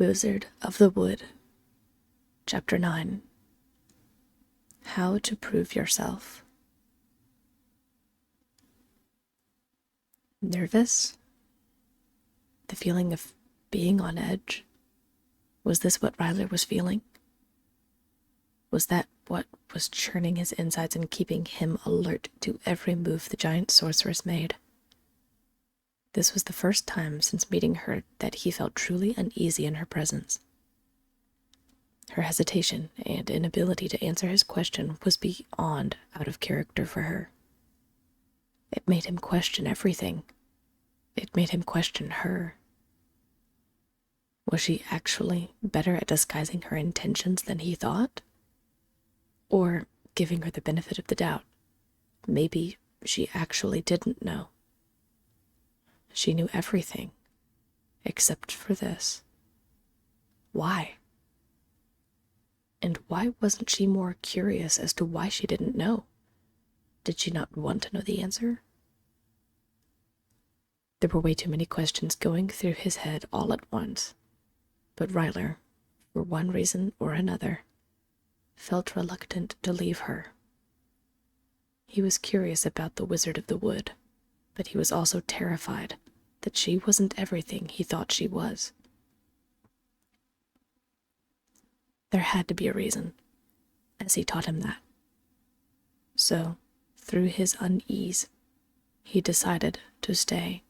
Wizard of the Wood, Chapter 9. How to Prove Yourself. Nervous? The feeling of being on edge? Was this what Rylir was feeling? Was that what was churning his insides and keeping him alert to every move the giant sorceress made? This was the first time since meeting her that he felt truly uneasy in her presence. Her hesitation and inability to answer his question was beyond out of character for her. It made him question everything. It made him question her. Was she actually better at disguising her intentions than he thought? Or, giving her the benefit of the doubt, maybe she actually didn't know. She knew everything, except for this. Why? And why wasn't she more curious as to why she didn't know? Did she not want to know the answer? There were way too many questions going through his head all at once, but Rylir, for one reason or another, felt reluctant to leave her. He was curious about the Wizard of the Wood, but he was also terrified that she wasn't everything he thought she was. There had to be a reason, Essie taught him that. So, through his unease, he decided to stay.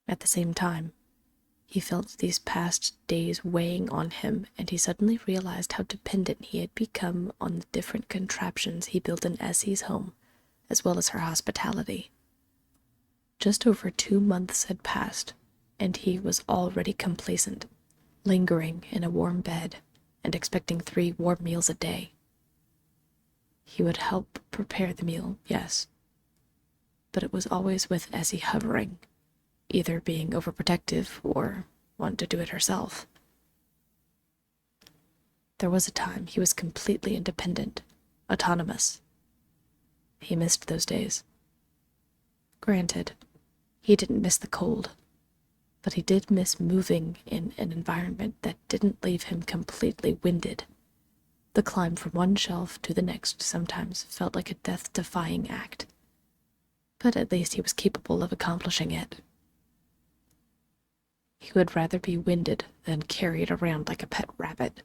At the same time, he felt these past days weighing on him, and he suddenly realized how dependent he had become on the different contraptions he built in Essie's home, as well as her hospitality. Just over 2 months had passed, and he was already complacent, lingering in a warm bed and expecting 3 warm meals a day. He would help prepare the meal, yes, but it was always with Essie hovering, either being overprotective or want to do it herself. There was a time he was completely independent, autonomous. He missed those days. Granted, he didn't miss the cold, but he did miss moving in an environment that didn't leave him completely winded. The climb from one shelf to the next sometimes felt like a death-defying act, but at least he was capable of accomplishing it. He would rather be winded than carried around like a pet rabbit,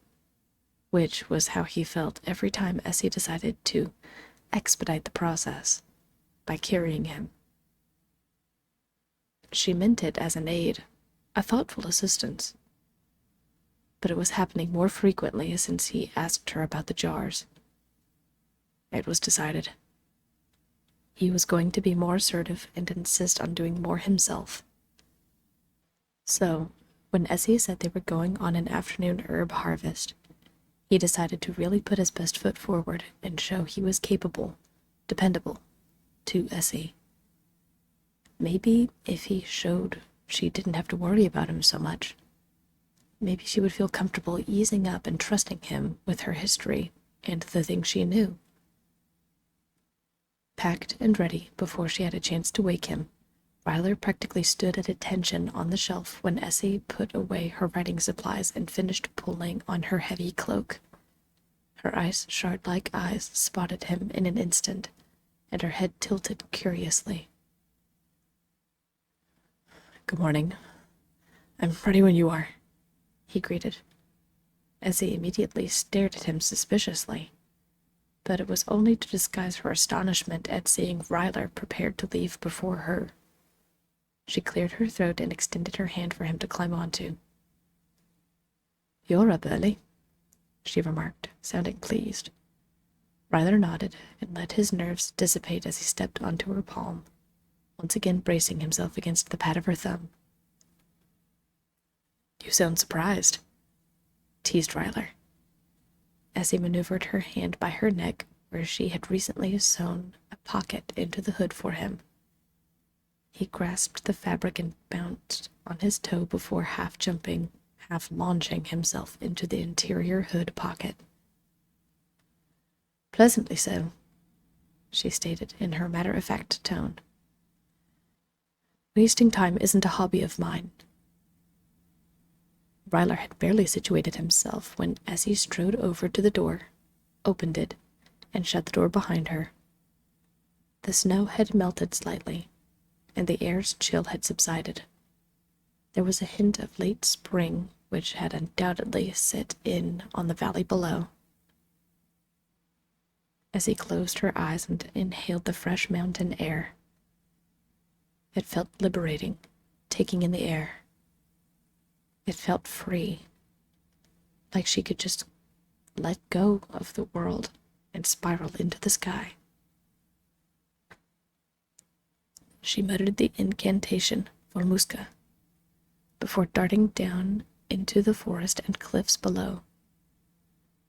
which was how he felt every time Essie decided to expedite the process by carrying him. She meant it as an aid, a thoughtful assistance, but it was happening more frequently since he asked her about the jars. It was decided. He was going to be more assertive and insist on doing more himself. So, when Essie said they were going on an afternoon herb harvest, he decided to really put his best foot forward and show he was capable, dependable, to Essie. Maybe if he showed she didn't have to worry about him so much, maybe she would feel comfortable easing up and trusting him with her history and the things she knew. Packed and ready before she had a chance to wake him, Rylir practically stood at attention on the shelf when Essie put away her writing supplies and finished pulling on her heavy cloak. Her ice shard-like eyes spotted him in an instant, and her head tilted curiously. "Good morning. I'm ready when you are," he greeted. Essie immediately stared at him suspiciously, but it was only to disguise her astonishment at seeing Rylir prepared to leave before her. She cleared her throat and extended her hand for him to climb onto. "You're up early," she remarked, sounding pleased. Rylir nodded and let his nerves dissipate as he stepped onto her palm, once again bracing himself against the pad of her thumb. "You sound surprised," teased Rylir. Essie maneuvered her hand by her neck where she had recently sewn a pocket into the hood for him. He grasped the fabric and bounced on his toe before half jumping, half launching himself into the interior hood pocket. "Pleasantly so," she stated in her matter-of-fact tone. "Wasting time isn't a hobby of mine. Rylir had barely situated himself when Essie strode over to the door, opened it, and shut the door behind her. The snow had melted slightly, and the air's chill had subsided. There was a hint of late spring which had undoubtedly set in on the valley below. Essie closed her eyes and inhaled the fresh mountain air. It felt liberating, taking in the air. It felt free, like she could just let go of the world and spiral into the sky. She muttered the incantation, Volmuska, before darting down into the forest and cliffs below.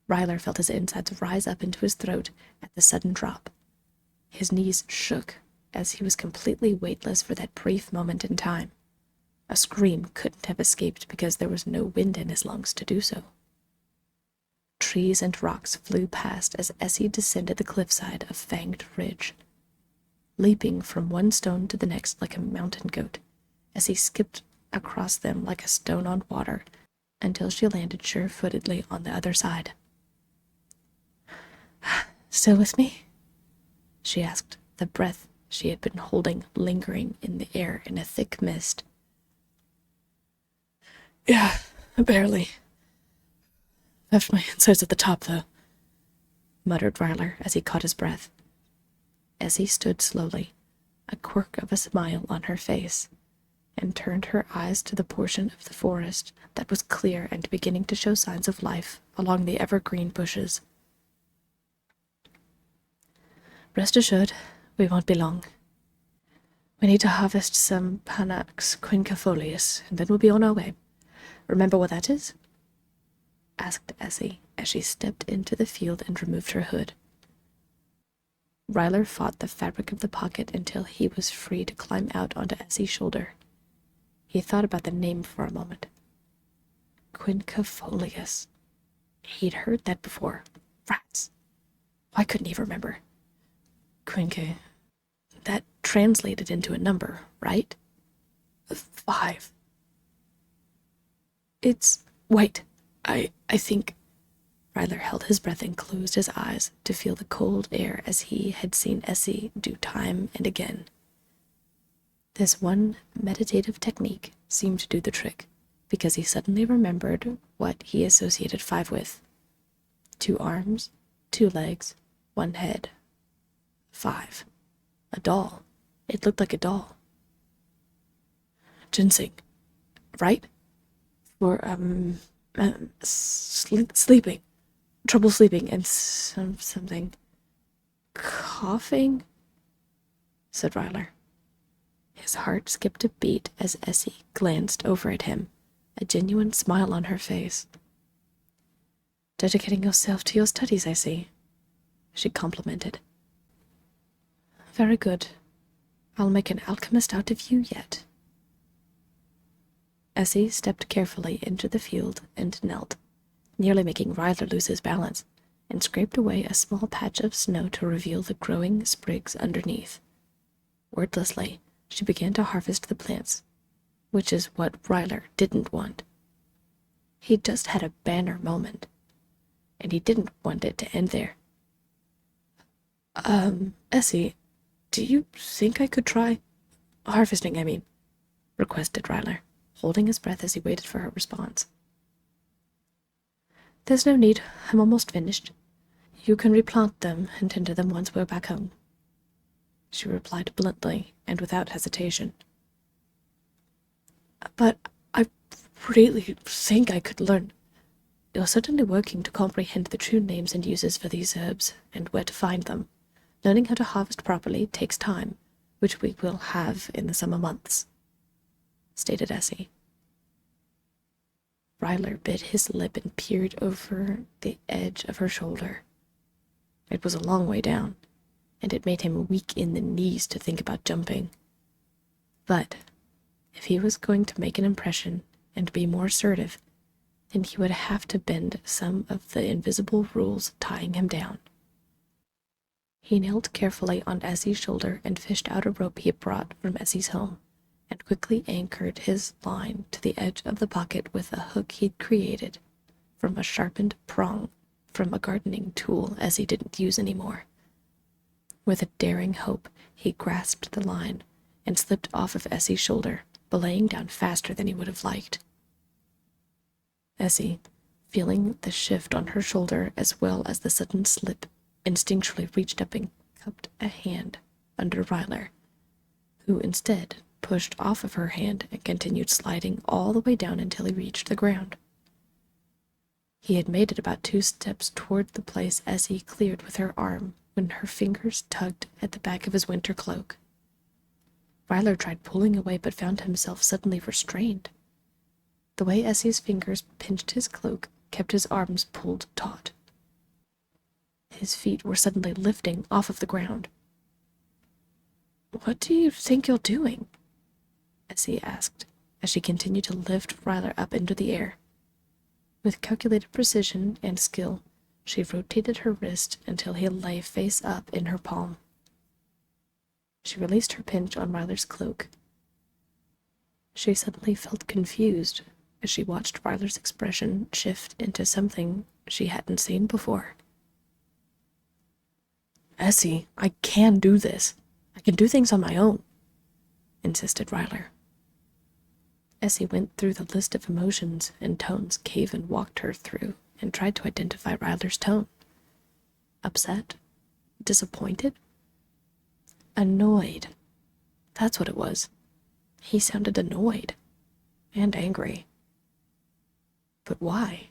Rylir felt his insides rise up into his throat at the sudden drop. His knees shook as he was completely weightless for that brief moment in time. A scream couldn't have escaped because there was no wind in his lungs to do so. Trees and rocks flew past as Essie descended the cliffside of Fanged Ridge. Leaping from one stone to the next like a mountain goat, Essie skipped across them like a stone on water until she landed sure-footedly on the other side. "Still with me?" she asked, the breath she had been holding lingering in the air in a thick mist. "Yeah, barely. Left my insides at the top, though," muttered Rylir as he caught his breath. Essie stood slowly, a quirk of a smile on her face, and turned her eyes to the portion of the forest that was clear and beginning to show signs of life along the evergreen bushes. "Rest assured, we won't be long. We need to harvest some Panax quincifolius, and then we'll be on our way. Remember what that is?" asked Essie as she stepped into the field and removed her hood. Rylir fought the fabric of the pocket until he was free to climb out onto Essie's shoulder. He thought about the name for a moment. Quincifolius. He'd heard that before. Rats. Why couldn't he remember? Quinque. That translated into a number, right? 5. Wait, I think... Rylir held his breath and closed his eyes to feel the cold air as he had seen Essie do time and again. This one meditative technique seemed to do the trick, because he suddenly remembered what he associated 5 with. 2 arms, 2 legs, 1 head. 5. A doll. It looked like a doll. Ginseng, right? For, sleeping. Trouble sleeping and something. Coughing? Said Rylir. His heart skipped a beat as Essie glanced over at him, a genuine smile on her face. "Dedicating yourself to your studies, I see," she complimented. "Very good. I'll make an alchemist out of you yet." Essie stepped carefully into the field and knelt, nearly making Rylir lose his balance, and scraped away a small patch of snow to reveal the growing sprigs underneath. Wordlessly, she began to harvest the plants, which is what Rylir didn't want. He'd just had a banner moment, and he didn't want it to end there. Essie, do you think I could try? Harvesting, I mean," requested Rylir, holding his breath as he waited for her response. "There's no need. I'm almost finished. You can replant them and tend to them once we're back home," she replied bluntly and without hesitation. "But I really think I could learn. You're certainly working to comprehend the true names and uses for these herbs, and where to find them. Learning how to harvest properly takes time, which we will have in the summer months," stated Essie. Rylir bit his lip and peered over the edge of her shoulder. It was a long way down, and it made him weak in the knees to think about jumping. But if he was going to make an impression and be more assertive, then he would have to bend some of the invisible rules tying him down. He knelt carefully on Essie's shoulder and fished out a rope he had brought from Essie's home, and quickly anchored his line to the edge of the pocket with a hook he'd created from a sharpened prong from a gardening tool Essie didn't use anymore. With a daring hope, he grasped the line and slipped off of Essie's shoulder, belaying down faster than he would have liked. Essie, feeling the shift on her shoulder as well as the sudden slip, instinctually reached up and cupped a hand under Rylir, who instead pushed off of her hand and continued sliding all the way down until he reached the ground. He had made it about 2 steps toward the place Essie cleared with her arm when her fingers tugged at the back of his winter cloak. Rylir tried pulling away but found himself suddenly restrained. The way Essie's fingers pinched his cloak kept his arms pulled taut. His feet were suddenly lifting off of the ground. "What do you think you're doing?" Essie asked, as she continued to lift Rylir up into the air. With calculated precision and skill, she rotated her wrist until he lay face up in her palm. She released her pinch on Ryler's cloak. She suddenly felt confused as she watched Ryler's expression shift into something she hadn't seen before. "Essie, I can do this. I can do things on my own," insisted Rylir. Essie went through the list of emotions and tones Caven walked her through and tried to identify Ryler's tone. Upset? Disappointed? Annoyed. That's what it was. He sounded annoyed. And angry. But why?